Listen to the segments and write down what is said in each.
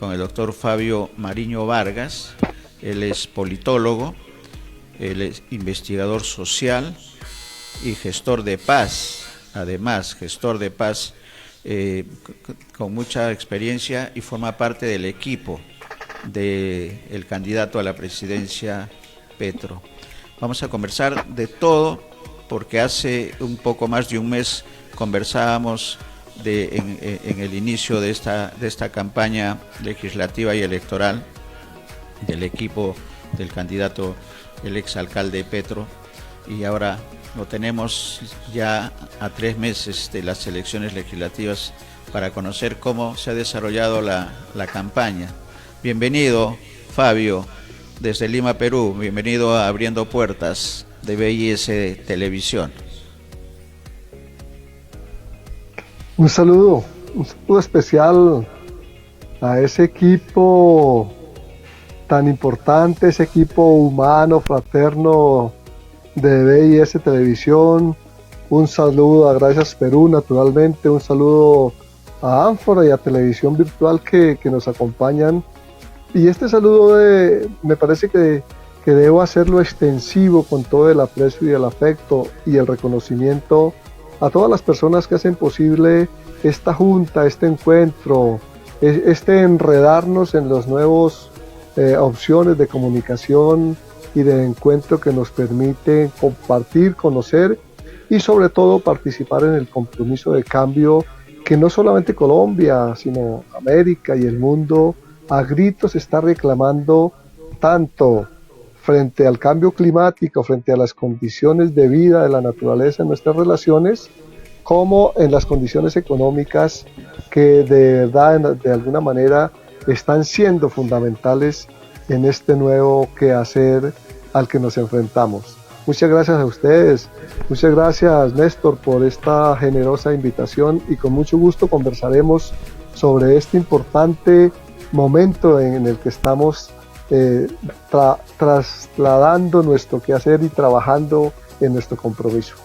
con el doctor Fabio Mariño Vargas. Él es politólogo, él es investigador social y gestor de paz, además gestor de paz con mucha experiencia, y forma parte del equipo del candidato a la presidencia Petro. Vamos a conversar de todo, porque hace un poco más de un mes conversábamos en el inicio de esta campaña legislativa y electoral del equipo del candidato, el exalcalde Petro, y ahora lo tenemos ya a 3 meses de las elecciones legislativas para conocer cómo se ha desarrollado la campaña. Bienvenido, Fabio, desde Lima, Perú. Bienvenido a Abriendo Puertas de BIS Televisión. Un saludo especial a ese equipo tan importante, ese equipo humano, fraterno de BIS Televisión. Un saludo a Gracias Perú, naturalmente. Un saludo a Ánfora y a Televisión Virtual que nos acompañan. Y este saludo me parece que debo hacerlo extensivo con todo el aprecio y el afecto y el reconocimiento a todas las personas que hacen posible esta junta, este encuentro, este enredarnos en las nuevas opciones de comunicación y de encuentro que nos permiten compartir, conocer y sobre todo participar en el compromiso de cambio que no solamente Colombia, sino América y el mundo a gritos está reclamando, tanto frente al cambio climático, frente a las condiciones de vida de la naturaleza en nuestras relaciones, como en las condiciones económicas que de verdad, de alguna manera, están siendo fundamentales en este nuevo quehacer al que nos enfrentamos. Muchas gracias a ustedes, muchas gracias Néstor por esta generosa invitación, y con mucho gusto conversaremos sobre este importante momento en el que estamos trasladando nuestro quehacer y trabajando en nuestro compromiso.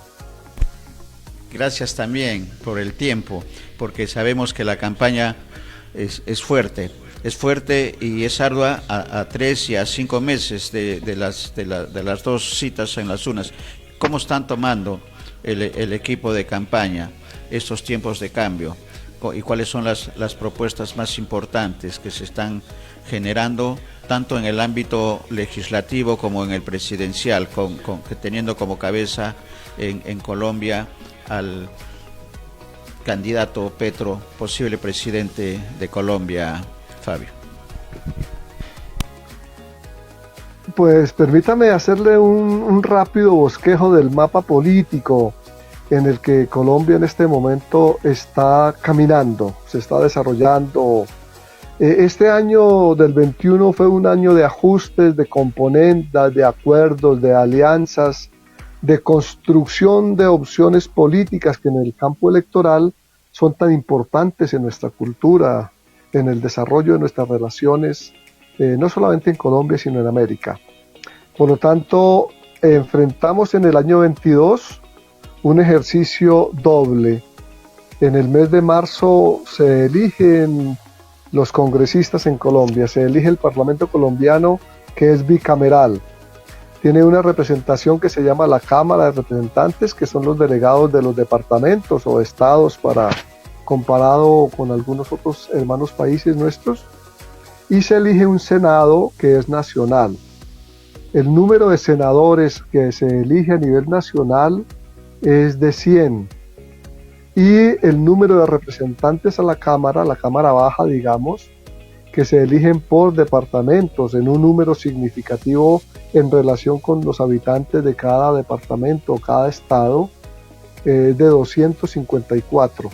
Gracias también por el tiempo, porque sabemos que la campaña es fuerte y es ardua a 3 y a 5 meses de las dos citas en las unas. ¿Cómo están tomando el equipo de campaña estos tiempos de cambio? ¿Y cuáles son las propuestas más importantes que se están generando, tanto en el ámbito legislativo como en el presidencial, teniendo como cabeza en Colombia al candidato Petro, posible presidente de Colombia, Fabio? Pues permítame hacerle un rápido bosquejo del mapa político en el que Colombia en este momento está caminando, se está desarrollando. Este año del 21 fue un año de ajustes, de componendas, de acuerdos, de alianzas, de construcción de opciones políticas que en el campo electoral son tan importantes en nuestra cultura, en el desarrollo de nuestras relaciones, no solamente en Colombia, sino en América. Por lo tanto, enfrentamos en el año 22 un ejercicio doble. En el mes de marzo se eligen los congresistas en Colombia, se elige el Parlamento colombiano, que es bicameral. Tiene una representación que se llama la Cámara de Representantes, que son los delegados de los departamentos o estados comparado con algunos otros hermanos países nuestros, y se elige un Senado que es nacional. El número de senadores que se elige a nivel nacional es de 100, y el número de representantes a la Cámara Baja, digamos, que se eligen por departamentos en un número significativo en relación con los habitantes de cada departamento o cada estado, de 254.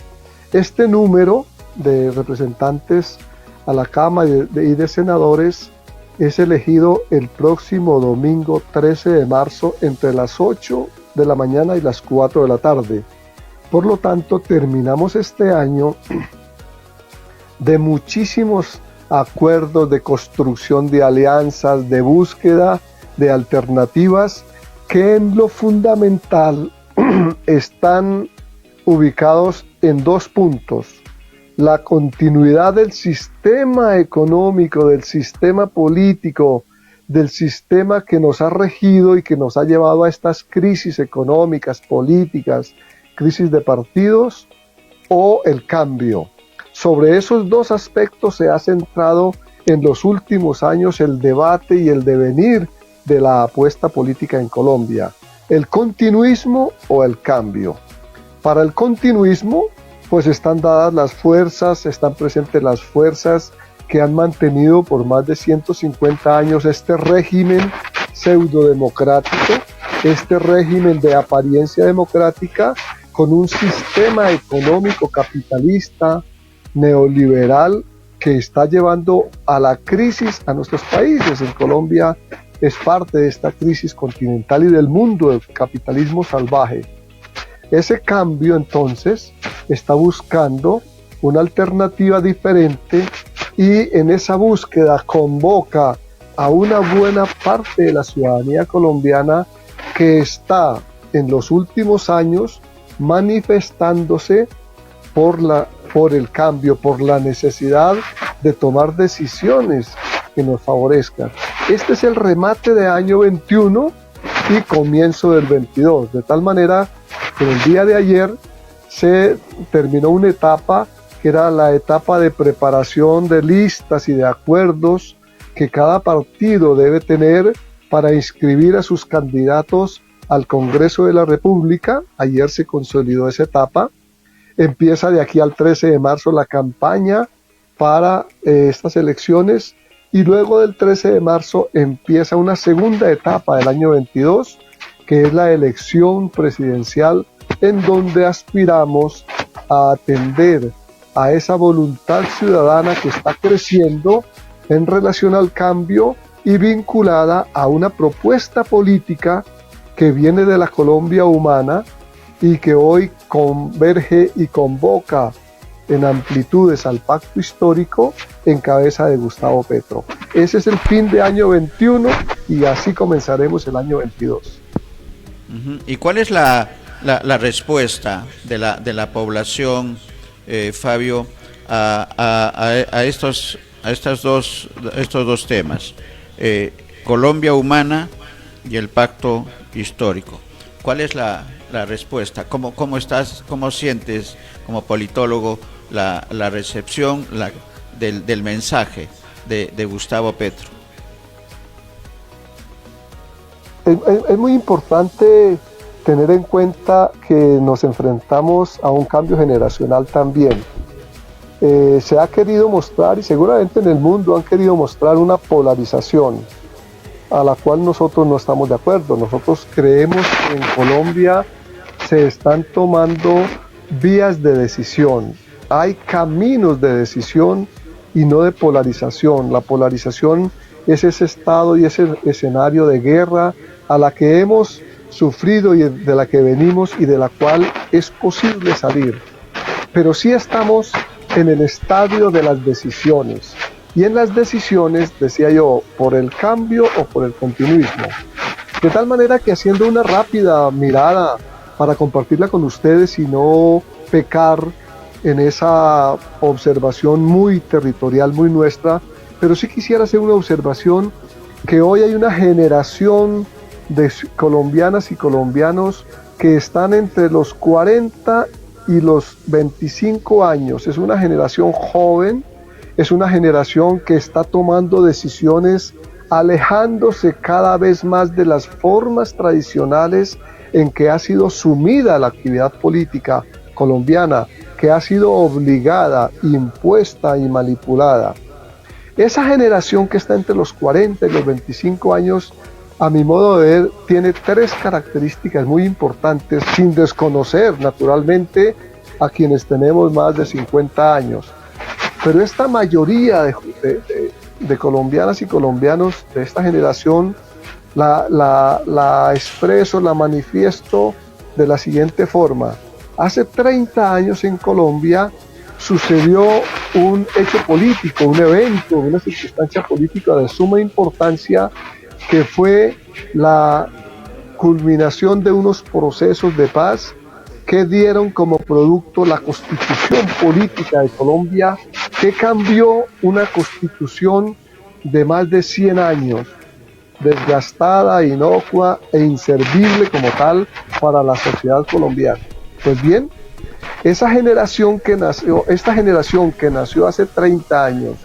Este número de representantes a la Cámara y de senadores es elegido el próximo domingo 13 de marzo entre las 8 de la mañana y las 4 de la tarde. Por lo tanto, terminamos este año de muchísimos acuerdos, de construcción de alianzas, de búsqueda de alternativas que en lo fundamental están ubicados en 2 puntos. la continuidad del sistema económico, del sistema político, del sistema que nos ha regido y que nos ha llevado a estas crisis económicas, políticas, crisis de partidos, o el cambio. Sobre esos dos aspectos se ha centrado en los últimos años el debate y el devenir de la apuesta política en Colombia, el continuismo o el cambio. Para el continuismo, pues están dadas las fuerzas, están presentes las fuerzas que han mantenido por más de 150 años este régimen pseudodemocrático, este régimen de apariencia democrática, con un sistema económico capitalista, neoliberal, que está llevando a la crisis a nuestros países. En Colombia es parte de esta crisis continental y del mundo del capitalismo salvaje. Ese cambio, entonces, está buscando una alternativa diferente y en esa búsqueda convoca a una buena parte de la ciudadanía colombiana que está en los últimos años manifestándose por el cambio, por la necesidad de tomar decisiones que nos favorezcan. Este es el remate de año 21 y comienzo del 22, de tal manera que el día de ayer se terminó una etapa que era la etapa de preparación de listas y de acuerdos que cada partido debe tener para inscribir a sus candidatos al Congreso de la República. Ayer se consolidó esa etapa. Empieza de aquí al 13 de marzo la campaña para estas elecciones y luego del 13 de marzo empieza una segunda etapa del año 22, que es la elección presidencial, en donde aspiramos a atender a esa voluntad ciudadana que está creciendo en relación al cambio y vinculada a una propuesta política que viene de la Colombia humana y que hoy converge y convoca en amplitudes al pacto histórico en cabeza de Gustavo Petro. Ese es el fin de año 21 y así comenzaremos el año 22. ¿Y cuál es la respuesta de la población, Fabio, a estos dos temas? Colombia humana y el pacto histórico. ¿Cuál es la respuesta? ¿Cómo sientes como politólogo la recepción del mensaje de Gustavo Petro? Es muy importante tener en cuenta que nos enfrentamos a un cambio generacional también. Se ha querido mostrar, y seguramente en el mundo han querido mostrar, una polarización a la cual nosotros no estamos de acuerdo. Nosotros creemos que en Colombia se están tomando vías de decisión. Hay caminos de decisión y no de polarización. La polarización es ese estado y ese escenario de guerra a la que hemos sufrido y de la que venimos y de la cual es posible salir. Pero sí estamos en el estadio de las decisiones. Y en las decisiones, decía yo, por el cambio o por el continuismo. De tal manera que, haciendo una rápida mirada para compartirla con ustedes y no pecar en esa observación muy territorial, muy nuestra, pero sí quisiera hacer una observación que hoy hay una generación de colombianas y colombianos que están entre los 40 y los 25 años. Es una generación joven, es una generación que está tomando decisiones alejándose cada vez más de las formas tradicionales en que ha sido sumida la actividad política colombiana, que ha sido obligada, impuesta y manipulada. Esa generación que está entre los 40 y los 25 años, a mi modo de ver, tiene tres características muy importantes, sin desconocer naturalmente a quienes tenemos más de 50 años. Pero esta mayoría de colombianas y colombianos de esta generación la expreso, la manifiesto de la siguiente forma. Hace 30 años en Colombia sucedió un hecho político, un evento, una circunstancia política de suma importancia, que fue la culminación de unos procesos de paz ¿Qué dieron como producto la constitución política de Colombia? ¿Qué cambió una constitución de más de 100 años, desgastada, inocua e inservible como tal para la sociedad colombiana? Pues bien, esta generación que nació hace 30 años,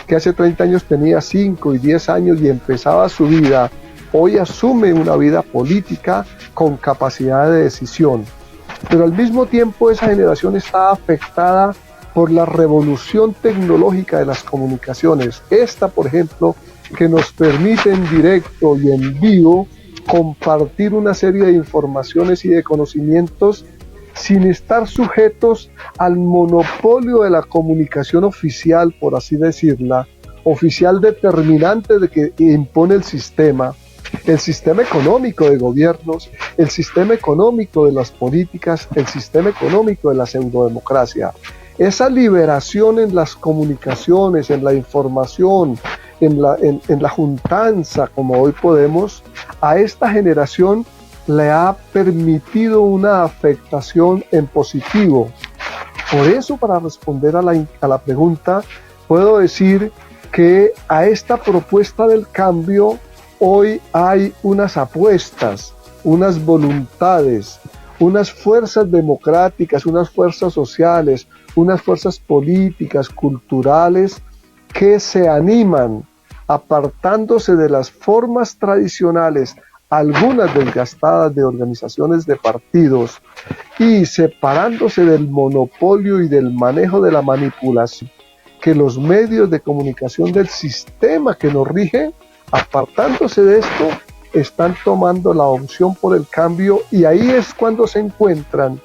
que hace 30 años tenía 5 y 10 años y empezaba su vida, hoy asume una vida política con capacidad de decisión. Pero al mismo tiempo esa generación está afectada por la revolución tecnológica de las comunicaciones. Esta, por ejemplo, que nos permite en directo y en vivo compartir una serie de informaciones y de conocimientos sin estar sujetos al monopolio de la comunicación oficial, por así decirla, oficial determinante de que impone el sistema económico de gobiernos, el sistema económico de las políticas, el sistema económico de la pseudodemocracia. Esa liberación en las comunicaciones, en la información, en la juntanza, como hoy podemos, a esta generación le ha permitido una afectación en positivo. Por eso, para responder a la pregunta, puedo decir que a esta propuesta del cambio hoy hay unas apuestas, unas voluntades, unas fuerzas democráticas, unas fuerzas sociales, unas fuerzas políticas, culturales, que se animan, apartándose de las formas tradicionales, algunas desgastadas de organizaciones de partidos, y separándose del monopolio y del manejo de la manipulación que los medios de comunicación del sistema que nos rige, apartándose de esto, están tomando la opción por el cambio, y ahí es cuando se encuentran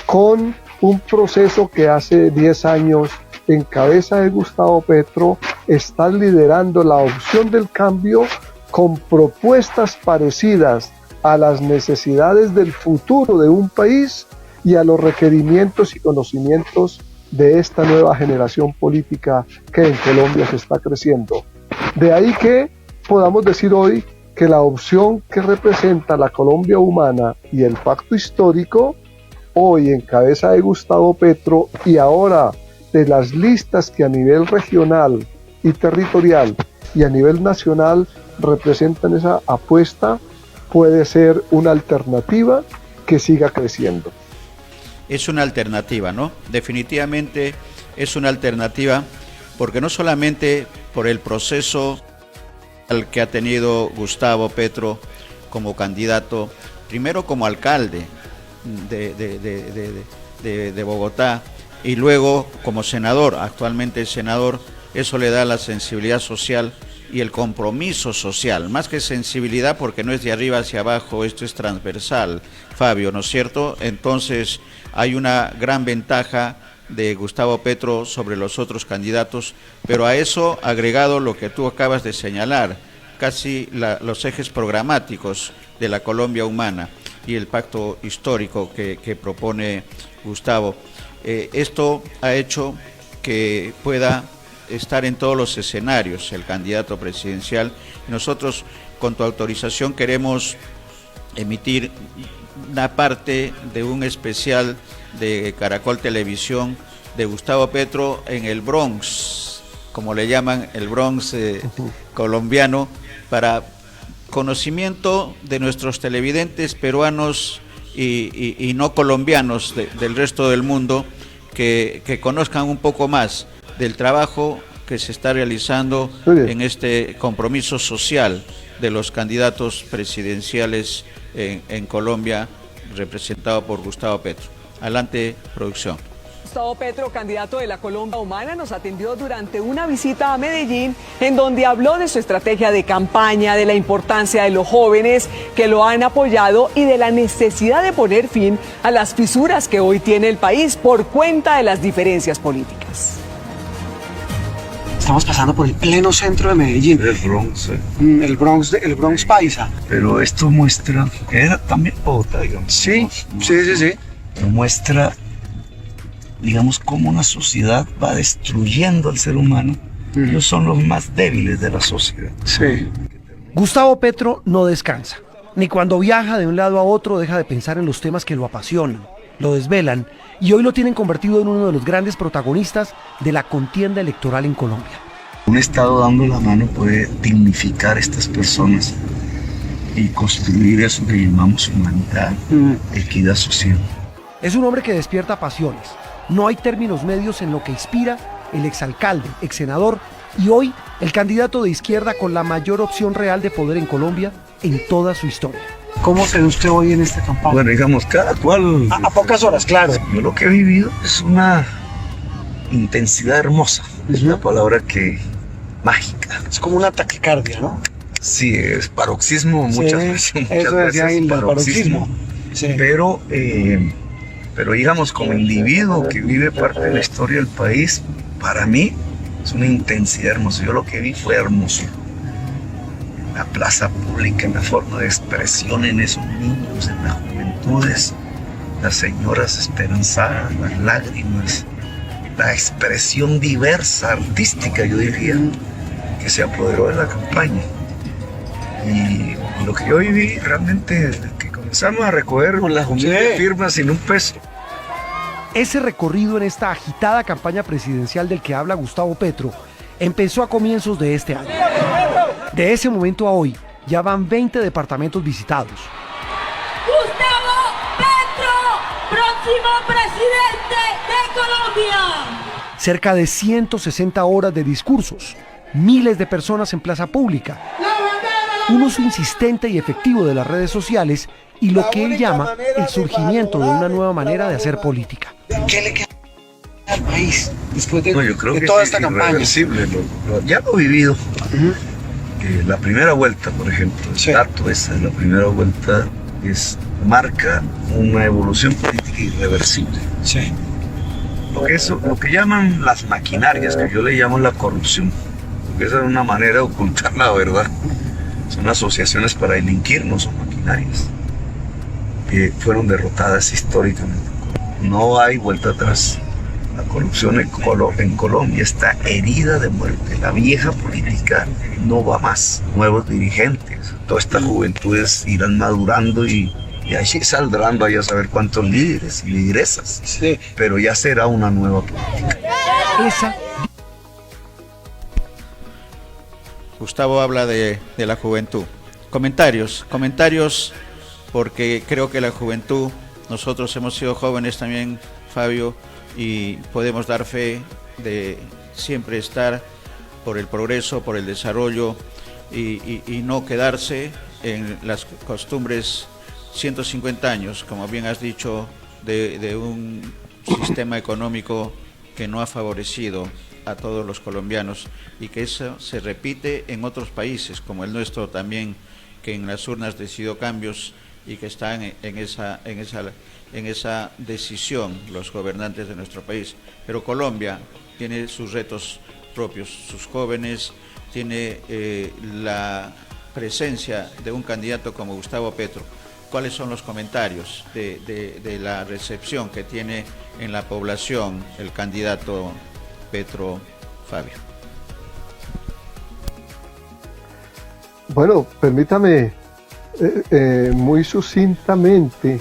con un proceso que hace 10 años, en cabeza de Gustavo Petro, están liderando la opción del cambio con propuestas parecidas a las necesidades del futuro de un país y a los requerimientos y conocimientos de esta nueva generación política que en Colombia se está creciendo. De ahí que podamos decir hoy que la opción que representa la Colombia humana y el pacto histórico, hoy en cabeza de Gustavo Petro, y ahora de las listas que a nivel regional y territorial y a nivel nacional representan esa apuesta, puede ser una alternativa que siga creciendo. Es una alternativa, ¿no? Definitivamente es una alternativa, porque no solamente por el proceso al que ha tenido Gustavo Petro como candidato, primero como alcalde de Bogotá y luego como senador, actualmente senador, eso le da la sensibilidad social y el compromiso social, más que sensibilidad, porque no es de arriba hacia abajo, esto es transversal, Fabio, ¿no es cierto? Entonces hay una gran ventaja de Gustavo Petro sobre los otros candidatos, pero a eso agregado lo que tú acabas de señalar, casi los ejes programáticos de la Colombia humana y el pacto histórico que propone Gustavo. Esto ha hecho que pueda estar en todos los escenarios el candidato presidencial. Nosotros, con tu autorización, queremos emitir una parte de un especial de Caracol Televisión de Gustavo Petro en el Bronx, como le llaman, el Bronx colombiano, para conocimiento de nuestros televidentes peruanos y no colombianos del resto del mundo, que conozcan un poco más del trabajo que se está realizando en este compromiso social de los candidatos presidenciales en Colombia, representado por Gustavo Petro. Adelante, producción. Gustavo Petro, candidato de la Colombia Humana, nos atendió durante una visita a Medellín, en donde habló de su estrategia de campaña, de la importancia de los jóvenes que lo han apoyado y de la necesidad de poner fin a las fisuras que hoy tiene el país por cuenta de las diferencias políticas. Estamos pasando por el pleno centro de Medellín. El Bronx. El Bronx paisa. Pero esto muestra, era también Bogotá, digamos. Sí. Muestra, digamos, cómo una sociedad va destruyendo al ser humano. Ellos son los más débiles de la sociedad. Sí. Gustavo Petro no descansa. Ni cuando viaja de un lado a otro deja de pensar en los temas que lo apasionan. lo desvelan y hoy lo tienen convertido en uno de los grandes protagonistas de la contienda electoral en Colombia. Un Estado dando la mano puede dignificar a estas personas y construir eso que llamamos humanidad, equidad social. Es un hombre que despierta pasiones. No hay términos medios en lo que inspira el exalcalde, exsenador y hoy el candidato de izquierda con la mayor opción real de poder en Colombia en toda su historia. ¿Cómo se ve usted hoy en esta campaña? Bueno, digamos, cada cual... A pocas horas, claro. Yo lo que he vivido es una intensidad hermosa. Es una palabra que... mágica. Es como una taquicardia, ¿no? Sí, es paroxismo muchas veces. Eso decía el paroxismo. Sí. Pero digamos, como individuo que vive parte de la historia del país, para mí es una intensidad hermosa. Yo lo que vi fue hermoso. En la plaza pública, en la forma de expresión en esos niños, en las juventudes, las señoras esperanzadas, las lágrimas, la expresión diversa, artística, yo diría, que se apoderó de la campaña. Y lo que yo viví realmente desde que comenzamos a recoger las humildes firmas sin un peso. Ese recorrido en esta agitada campaña presidencial del que habla Gustavo Petro empezó a comienzos de este año. De ese momento a hoy ya van 20 departamentos visitados. Gustavo Petro, próximo presidente de Colombia. Cerca de 160 horas de discursos, miles de personas en plaza pública, un uso insistente y efectivo de las redes sociales y lo que él llama el surgimiento de una nueva manera de hacer política. ¿Qué le queda al país después de, yo creo de que toda es esta campaña? Irreversible, ya lo he vivido. La primera vuelta, por ejemplo, el dato esa de la primera vuelta marca una evolución política irreversible. Sí. Lo que llaman las maquinarias, que yo le llamo la corrupción, porque esa es una manera de ocultar la verdad. Son asociaciones para delinquir, no son maquinarias, que fueron derrotadas históricamente. No hay vuelta atrás. La corrupción en Colombia está herida de muerte. La vieja política no va más. Nuevos dirigentes, todas estas juventudes irán madurando y allí saldrán, vaya a saber cuántos líderes y lideresas. Sí. Pero ya será una nueva política. Gustavo habla de la juventud. Comentarios, porque creo que la juventud, nosotros hemos sido jóvenes también, Fabio, y podemos dar fe de siempre estar por el progreso, por el desarrollo y no quedarse en las costumbres 150 años, como bien has dicho, de un sistema económico que no ha favorecido a todos los colombianos y que eso se repite en otros países como el nuestro también, que en las urnas decidió cambios y que están en esa decisión los gobernantes de nuestro país. Pero Colombia tiene sus retos propios, sus jóvenes, tiene la presencia de un candidato como Gustavo Petro. ¿Cuáles son los comentarios de la recepción que tiene en la población el candidato Petro, Fabio? Bueno, permítame muy sucintamente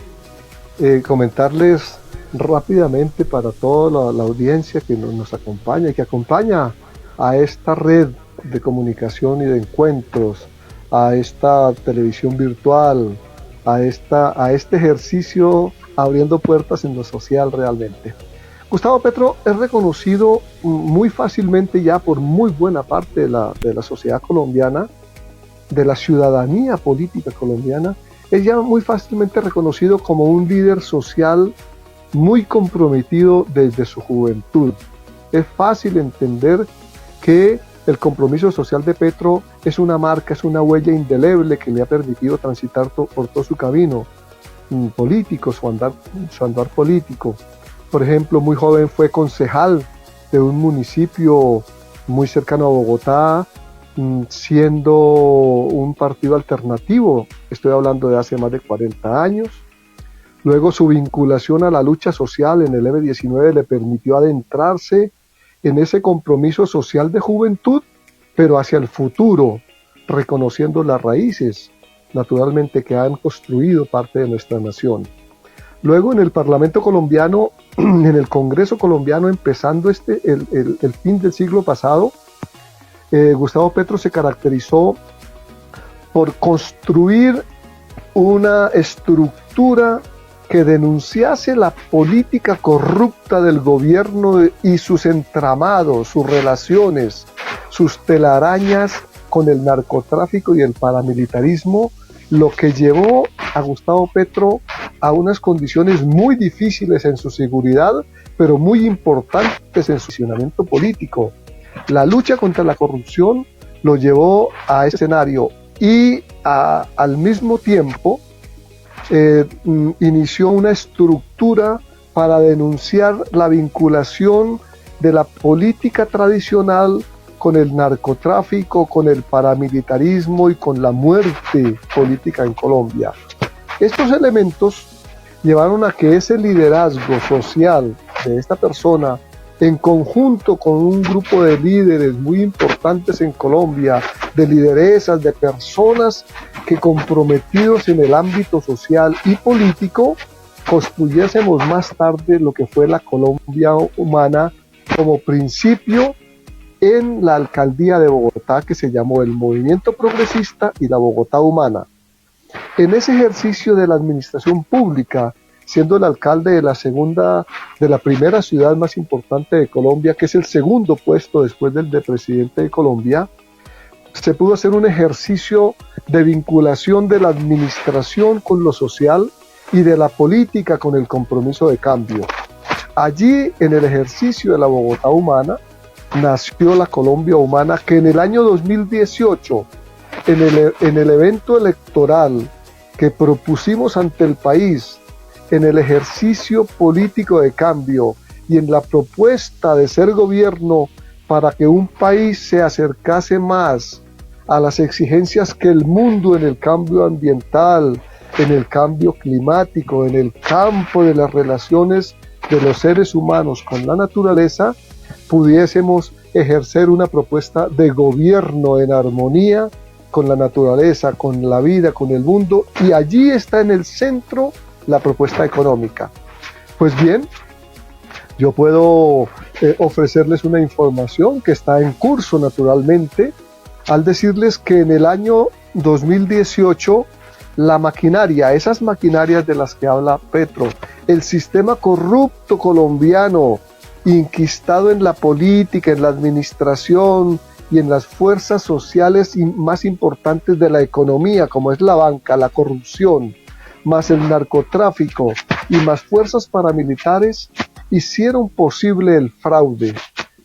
comentarles rápidamente para toda la audiencia que nos acompaña y que acompaña a esta red de comunicación y de encuentros, a esta televisión virtual, a este ejercicio abriendo puertas en lo social realmente. Gustavo Petro es reconocido muy fácilmente ya por muy buena parte de la sociedad colombiana, de la ciudadanía política colombiana. Es ya muy fácilmente reconocido como un líder social muy comprometido desde su juventud. Es fácil entender que el compromiso social de Petro es una marca, es una huella indeleble que le ha permitido transitar por todo su camino político, su andar político. Por ejemplo, muy joven fue concejal de un municipio muy cercano a Bogotá, siendo un partido alternativo, estoy hablando de hace más de 40 años. Luego su vinculación a la lucha social en el M-19 le permitió adentrarse en ese compromiso social de juventud, pero hacia el futuro, reconociendo las raíces, naturalmente, que han construido parte de nuestra nación. Luego en el Parlamento colombiano, en el Congreso colombiano, empezando el fin del siglo pasado, Gustavo Petro se caracterizó por construir una estructura que denunciase la política corrupta del gobierno y sus entramados, sus relaciones, sus telarañas con el narcotráfico y el paramilitarismo, lo que llevó a Gustavo Petro a unas condiciones muy difíciles en su seguridad, pero muy importantes en su funcionamiento político. La lucha contra la corrupción lo llevó a ese escenario y al mismo tiempo inició una estructura para denunciar la vinculación de la política tradicional con el narcotráfico, con el paramilitarismo y con la muerte política en Colombia. Estos elementos llevaron a que ese liderazgo social de esta persona, en conjunto con un grupo de líderes muy importantes en Colombia, de lideresas, de personas que comprometidos en el ámbito social y político, construyésemos más tarde lo que fue la Colombia humana como principio en la alcaldía de Bogotá, que se llamó el Movimiento Progresista y la Bogotá Humana. En ese ejercicio de la administración pública, siendo el alcalde de la primera ciudad más importante de Colombia, que es el segundo puesto después del de presidente de Colombia, se pudo hacer un ejercicio de vinculación de la administración con lo social y de la política con el compromiso de cambio. Allí, en el ejercicio de la Bogotá Humana, nació la Colombia Humana, que en el año 2018, en el evento electoral que propusimos ante el país, en el ejercicio político de cambio y en la propuesta de ser gobierno para que un país se acercase más a las exigencias que el mundo en el cambio ambiental, en el cambio climático, en el campo de las relaciones de los seres humanos con la naturaleza, pudiésemos ejercer una propuesta de gobierno en armonía con la naturaleza, con la vida, con el mundo, y allí está en el centro la propuesta económica. Pues bien, yo puedo ofrecerles una información que está en curso naturalmente, al decirles que en el año 2018 la maquinaria, esas maquinarias de las que habla Petro, el sistema corrupto colombiano, inquistado en la política, en la administración y en las fuerzas sociales más importantes de la economía, como es la banca, la corrupción, más el narcotráfico y más fuerzas paramilitares, hicieron posible el fraude.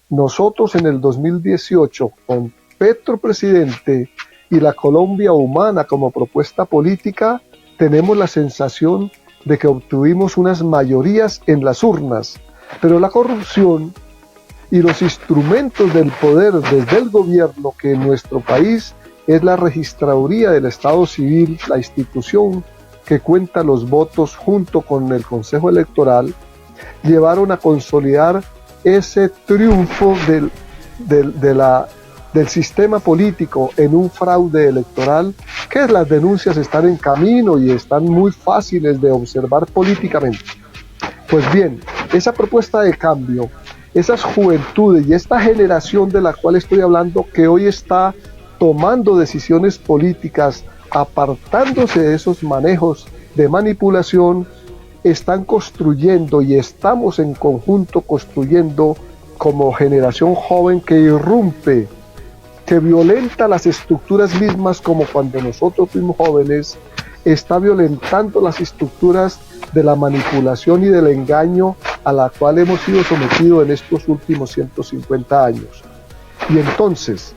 Nosotros en el 2018, con Petro presidente y la Colombia Humana como propuesta política, tenemos la sensación de que obtuvimos unas mayorías en las urnas, pero la corrupción y los instrumentos del poder desde el gobierno, que en nuestro país es la registraduría del Estado Civil, la institución que cuenta los votos junto con el Consejo Electoral, llevaron a consolidar ese triunfo del sistema político en un fraude electoral, que las denuncias están en camino y están muy fáciles de observar políticamente. Pues bien, esa propuesta de cambio, esas juventudes y esta generación de la cual estoy hablando, que hoy está tomando decisiones políticas, apartándose de esos manejos de manipulación, están construyendo y estamos en conjunto construyendo como generación joven que irrumpe, que violenta las estructuras mismas, como cuando nosotros fuimos jóvenes, está violentando las estructuras de la manipulación y del engaño a la cual hemos sido sometidos en estos últimos 150 años. Y entonces,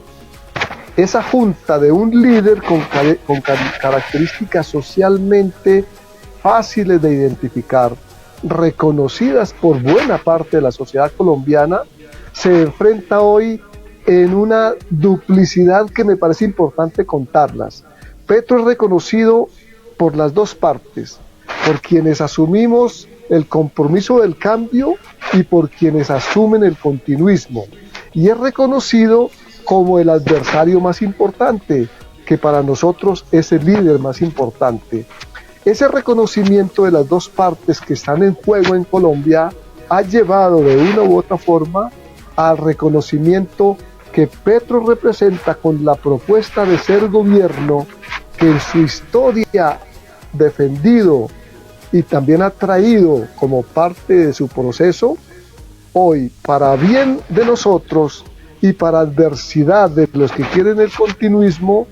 esa junta de un líder con características socialmente fáciles de identificar, reconocidas por buena parte de la sociedad colombiana, se enfrenta hoy en una duplicidad que me parece importante contarlas. Petro es reconocido por las dos partes, por quienes asumimos el compromiso del cambio y por quienes asumen el continuismo, y es reconocido como el adversario más importante, que para nosotros es el líder más importante. Ese reconocimiento de las dos partes que están en juego en Colombia ha llevado de una u otra forma al reconocimiento que Petro representa con la propuesta de ser gobierno que en su historia defendido y también ha traído como parte de su proceso. Hoy, para bien de nosotros y para adversidad de los que quieren el continuismo,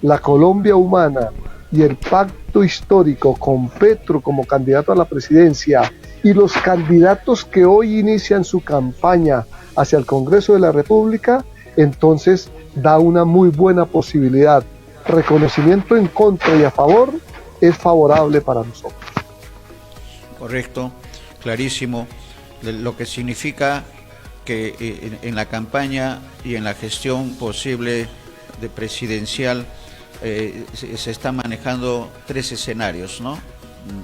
la Colombia humana y el pacto histórico con Petro como candidato a la presidencia y los candidatos que hoy inician su campaña hacia el Congreso de la República, entonces da una muy buena posibilidad. Reconocimiento en contra y a favor es favorable para nosotros. Correcto, clarísimo, lo que significa que en la campaña y en la gestión posible de presidencial se están manejando tres escenarios, ¿no,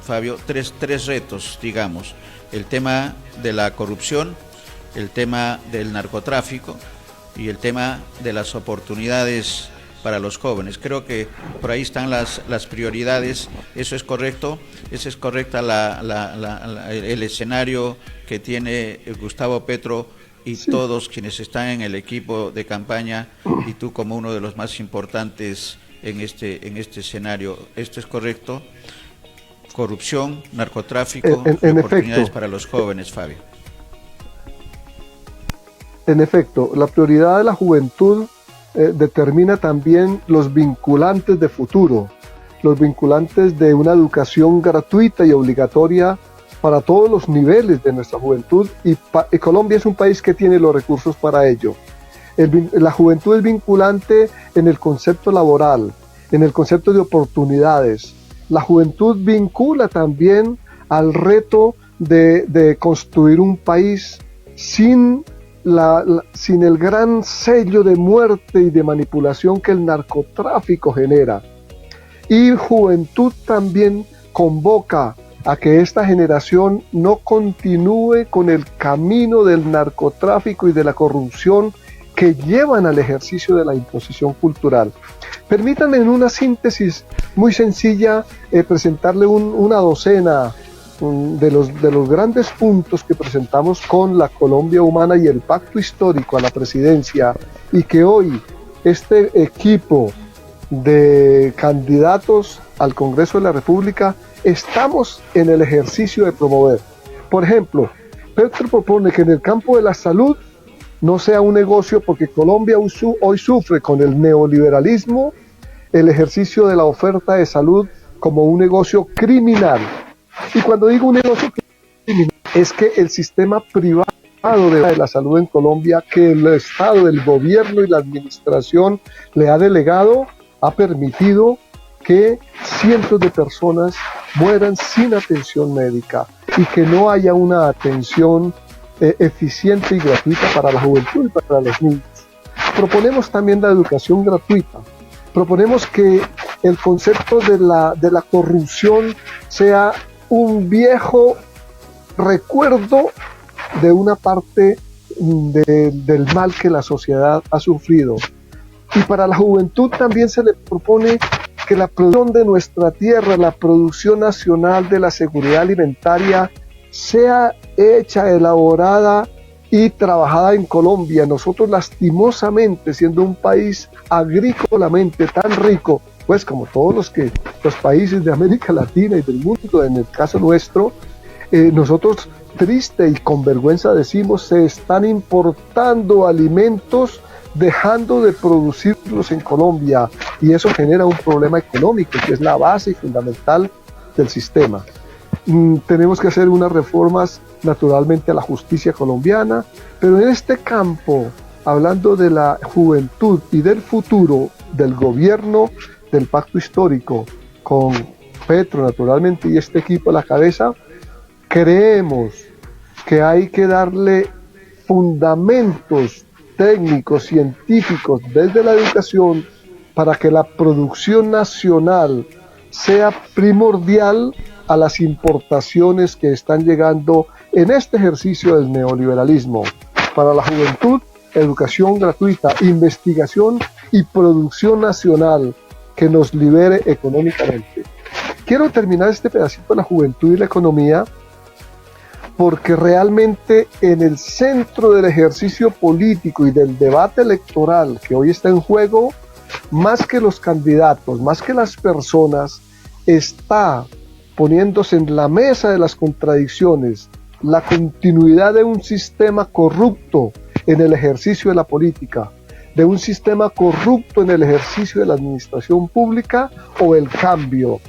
Fabio? Tres retos, digamos: el tema de la corrupción, el tema del narcotráfico y el tema de las oportunidades para los jóvenes. Creo que por ahí están las prioridades. Eso es correcto, esa es correcta el escenario que tiene Gustavo Petro y sí, todos quienes están en el equipo de campaña, y tú como uno de los más importantes en este escenario. ¿Esto es correcto? Corrupción, narcotráfico, en oportunidades efecto, para los jóvenes, Fabio. En efecto, la prioridad de la juventud determina también los vinculantes de futuro, los vinculantes de una educación gratuita y obligatoria para todos los niveles de nuestra juventud, y Colombia es un país que tiene los recursos para ello. La juventud es vinculante en el concepto laboral, en el concepto de oportunidades. La juventud vincula también al reto de construir un país sin el gran sello de muerte y de manipulación que el narcotráfico genera. Y juventud también convoca a que esta generación no continúe con el camino del narcotráfico y de la corrupción que llevan al ejercicio de la imposición cultural. Permítanme en una síntesis muy sencilla presentarle una docena de los grandes puntos que presentamos con la Colombia humana y el pacto histórico a la presidencia, y que hoy este equipo de candidatos al Congreso de la República estamos en el ejercicio de promover. Por ejemplo, Petro propone que en el campo de la salud no sea un negocio, porque Colombia hoy sufre con el neoliberalismo el ejercicio de la oferta de salud como un negocio criminal. Y cuando digo un negocio criminal, es que el sistema privado de la salud en Colombia, que el Estado, el gobierno y la administración le ha delegado, ha permitido que cientos de personas mueran sin atención médica y que no haya una atención eficiente y gratuita para la juventud y para los niños. Proponemos también la educación gratuita. Proponemos que el concepto de la corrupción sea un viejo recuerdo de una parte del mal que la sociedad ha sufrido. Y para la juventud también se le propone que la producción de nuestra tierra, la producción nacional de la seguridad alimentaria, sea hecha, elaborada y trabajada en Colombia. Nosotros, lastimosamente, siendo un país agrícolamente tan rico, pues como todos los países de América Latina y del mundo, en el caso nuestro, nosotros, triste y con vergüenza decimos, se están importando alimentos dejando de producirlos en Colombia, y eso genera un problema económico que es la base fundamental del sistema. Tenemos que hacer unas reformas naturalmente a la justicia colombiana, pero en este campo, hablando de la juventud y del futuro del gobierno del pacto histórico, con Petro naturalmente y este equipo a la cabeza, creemos que hay que darle fundamentos técnicos, científicos desde la educación para que la producción nacional sea primordial a las importaciones que están llegando en este ejercicio del neoliberalismo. Para la juventud, educación gratuita, investigación y producción nacional que nos libere económicamente. quiero terminar este pedacito de la juventud y la economía porque realmente en el centro del ejercicio político y del debate electoral que hoy está en juego, más que los candidatos, más que las personas, está poniéndose en la mesa de las contradicciones la continuidad de un sistema corrupto en el ejercicio de la política, de un sistema corrupto en el ejercicio de la administración pública, o el cambio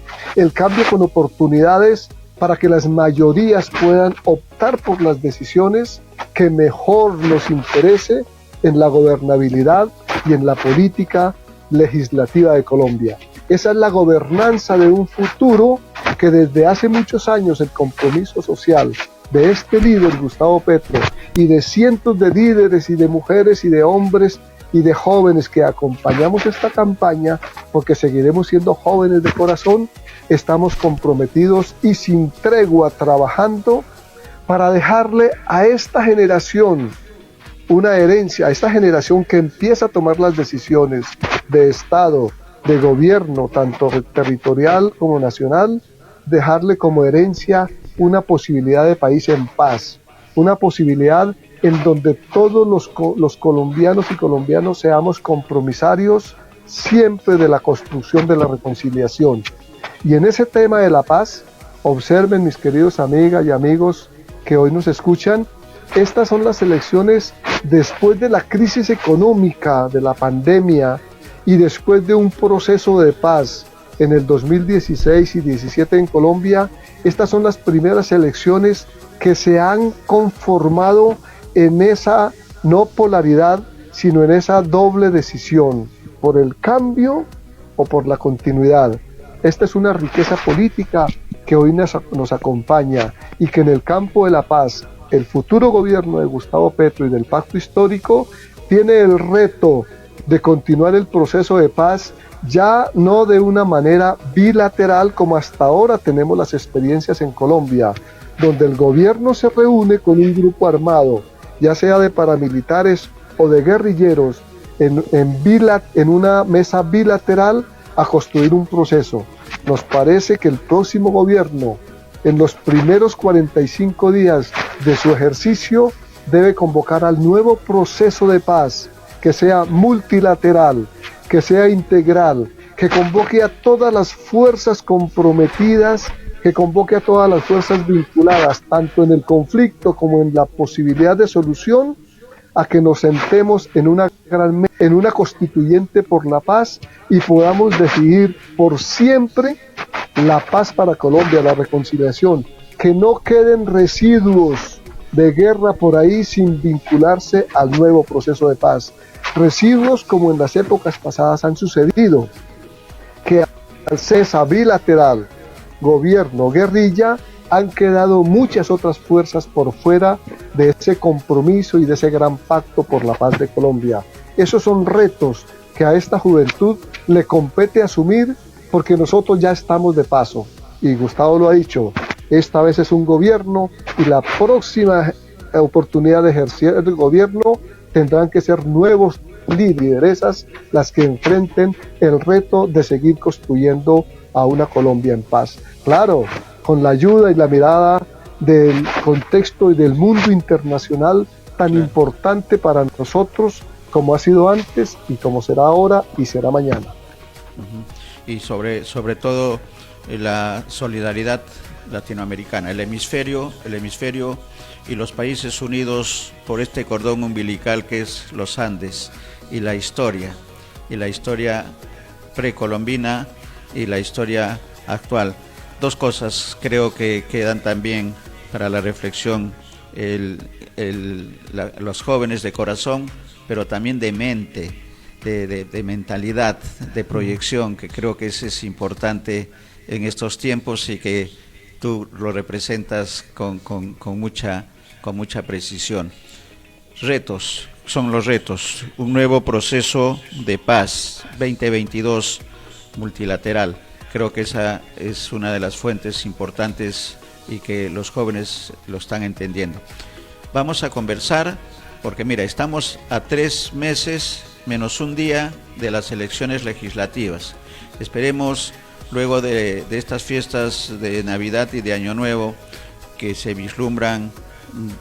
con oportunidades para que las mayorías puedan optar por las decisiones que mejor nos interese en la gobernabilidad y en la política legislativa de Colombia. Esa es la gobernanza de un futuro que desde hace muchos años el compromiso social de este líder, Gustavo Petro, y de cientos de líderes y de mujeres y de hombres y de jóvenes que acompañamos esta campaña, porque seguiremos siendo jóvenes de corazón, estamos comprometidos y sin tregua trabajando para dejarle a esta generación una herencia, a esta generación que empieza a tomar las decisiones de Estado, de gobierno, tanto territorial como nacional, dejarle como herencia una posibilidad de país en paz, una posibilidad en donde todos los colombianos y colombianos seamos compromisarios siempre de la construcción de la reconciliación. Y en ese tema de la paz, observen, mis queridos amigas y amigos que hoy nos escuchan, estas son las elecciones después de la crisis económica, de la pandemia, y después de un proceso de paz en el 2016 y 2017 en Colombia. Estas son las primeras elecciones que se han conformado en esa no polaridad, sino en esa doble decisión, por el cambio o por la continuidad. Esta es una riqueza política que hoy nos acompaña, y que en el campo de la paz, el futuro gobierno de Gustavo Petro y del pacto histórico tiene el reto de continuar el proceso de paz, ya no de una manera bilateral como hasta ahora tenemos las experiencias en Colombia, donde el gobierno se reúne con un grupo armado, ya sea de paramilitares o de guerrilleros, en una mesa bilateral a construir un proceso. Nos parece que el próximo gobierno, en los primeros 45 días de su ejercicio, debe convocar al nuevo proceso de paz, que sea multilateral, que sea integral, que convoque a todas las fuerzas comprometidas, que convoque a todas las fuerzas vinculadas, tanto en el conflicto como en la posibilidad de solución, a que nos sentemos en una constituyente por la paz y podamos decidir por siempre la paz para Colombia, la reconciliación, que no queden residuos de guerra por ahí sin vincularse al nuevo proceso de paz. Residuos como en las épocas pasadas han sucedido, que al cesa bilateral, gobierno, guerrilla, han quedado muchas otras fuerzas por fuera de ese compromiso y de ese gran pacto por la paz de Colombia. Esos son retos que a esta juventud le compete asumir, porque nosotros ya estamos de paso. Y Gustavo lo ha dicho, esta vez es un gobierno, y la próxima oportunidad de ejercer el gobierno tendrán que ser nuevos lideresas las que enfrenten el reto de seguir construyendo a una Colombia en paz. Claro, con la ayuda y la mirada del contexto y del mundo internacional tan importante para nosotros como ha sido antes y como será ahora y será mañana. Y sobre todo la solidaridad latinoamericana, el hemisferio y los países unidos por este cordón umbilical que es los Andes, y la historia precolombina y la historia actual. Dos cosas creo que quedan también para la reflexión: los jóvenes de corazón, pero también de mente, de mentalidad, de proyección, que creo que ese es importante en estos tiempos y que tú lo representas con mucha precisión. Retos, son los retos: un nuevo proceso de paz 2022 multilateral. Creo que esa es una de las fuentes importantes y que los jóvenes lo están entendiendo. Vamos a conversar porque mira, estamos a 3 meses menos un día de las elecciones legislativas. Esperemos luego de estas fiestas de Navidad y de Año Nuevo, que se vislumbran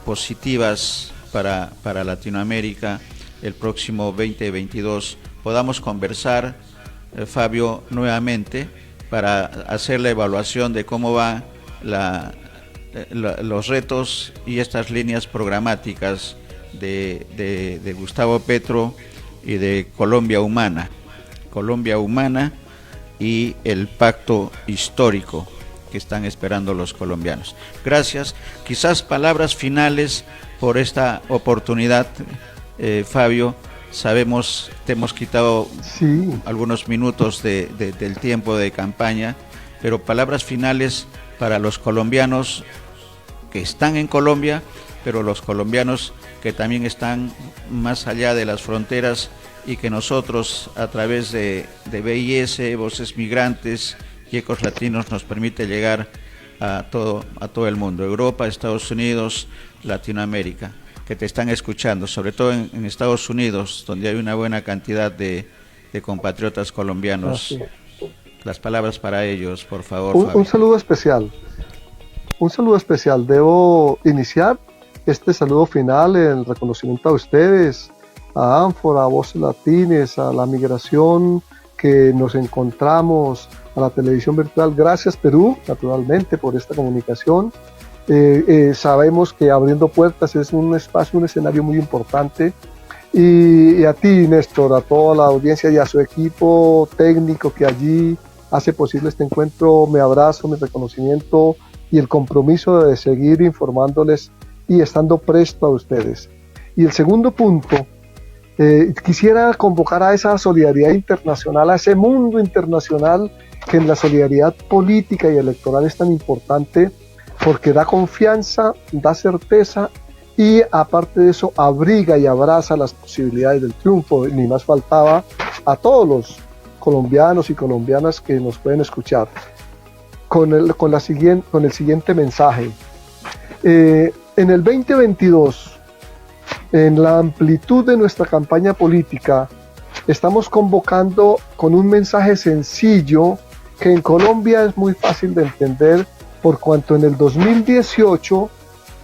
positivas para Latinoamérica el próximo 2022, podamos conversar, Fabio, nuevamente para hacer la evaluación de cómo van los retos y estas líneas programáticas de Gustavo Petro y de Colombia Humana y el pacto histórico que están esperando los colombianos. Gracias. Quizás palabras finales por esta oportunidad, Fabio. Sabemos, te hemos quitado algunos minutos del tiempo de campaña, pero palabras finales para los colombianos que están en Colombia, pero los colombianos que también están más allá de las fronteras y que nosotros a través de BIS, Voces Migrantes y Ecos Latinos nos permite llegar a todo el mundo, Europa, Estados Unidos, Latinoamérica, que te están escuchando, sobre todo en Estados Unidos, donde hay una buena cantidad de compatriotas colombianos. Las palabras para ellos, por favor. Un saludo especial. Un saludo especial. Debo iniciar este saludo final en reconocimiento a ustedes, a Ánfora, a Voces Latines, a la migración que nos encontramos, a la televisión virtual. Gracias, Perú, naturalmente, por esta comunicación. Sabemos que Abriendo Puertas es un espacio, un escenario muy importante. Y a ti, Néstor, a toda la audiencia y a su equipo técnico que allí hace posible este encuentro, me abrazo, mi reconocimiento y el compromiso de seguir informándoles y estando presto a ustedes. Y el segundo punto, quisiera convocar a esa solidaridad internacional, a ese mundo internacional que en la solidaridad política y electoral es tan importante, porque da confianza, da certeza y aparte de eso abriga y abraza las posibilidades del triunfo. Ni más faltaba a todos los colombianos y colombianas que nos pueden escuchar con el siguiente mensaje. En el 2022, en la amplitud de nuestra campaña política, estamos convocando con un mensaje sencillo que en Colombia es muy fácil de entender, por cuanto en el 2018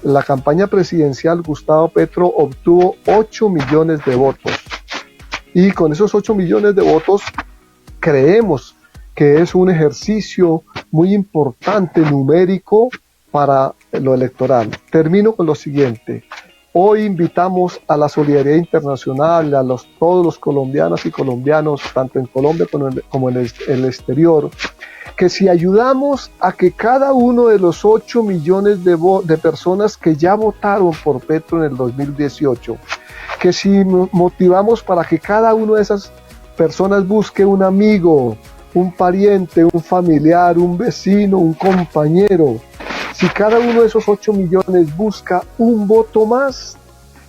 la campaña presidencial Gustavo Petro obtuvo 8 millones de votos. Y con esos 8 millones de votos creemos que es un ejercicio muy importante numérico para lo electoral. Termino con lo siguiente. Hoy invitamos a la solidaridad internacional, todos los colombianas y colombianos, tanto en Colombia como en el exterior, que si ayudamos a que cada uno de los 8 millones de personas que ya votaron por Petro en el 2018, que si motivamos para que cada una de esas personas busque un amigo, un pariente, un familiar, un vecino, un compañero, si cada uno de esos 8 millones busca un voto más,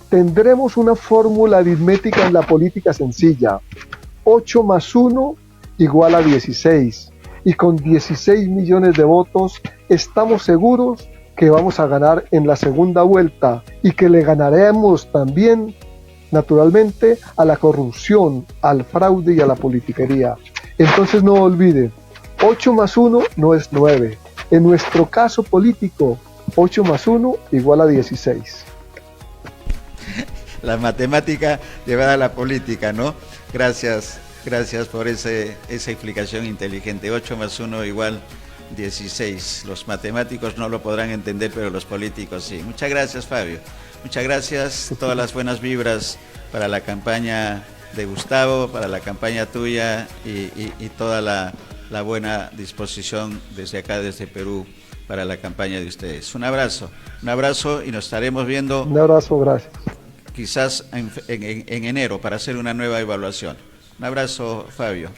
tendremos una fórmula aritmética en la política sencilla. 8 más 1 igual a 16. Y con 16 millones de votos estamos seguros que vamos a ganar en la segunda vuelta y que le ganaremos también, naturalmente, a la corrupción, al fraude y a la politiquería. Entonces no olviden, 8 más 1 no es 9. En nuestro caso político, 8 más 1 igual a 16. La matemática llevada a la política, ¿no? Gracias por esa explicación inteligente. 8 más 1 igual 16. Los matemáticos no lo podrán entender, pero los políticos sí. Muchas gracias, Fabio. Muchas gracias. Todas las buenas vibras para la campaña de Gustavo, para la campaña tuya y toda la buena disposición desde acá, desde Perú, para la campaña de ustedes. Un abrazo y nos estaremos viendo. Un abrazo, gracias. Quizás en enero para hacer una nueva evaluación. Un abrazo, Fabio.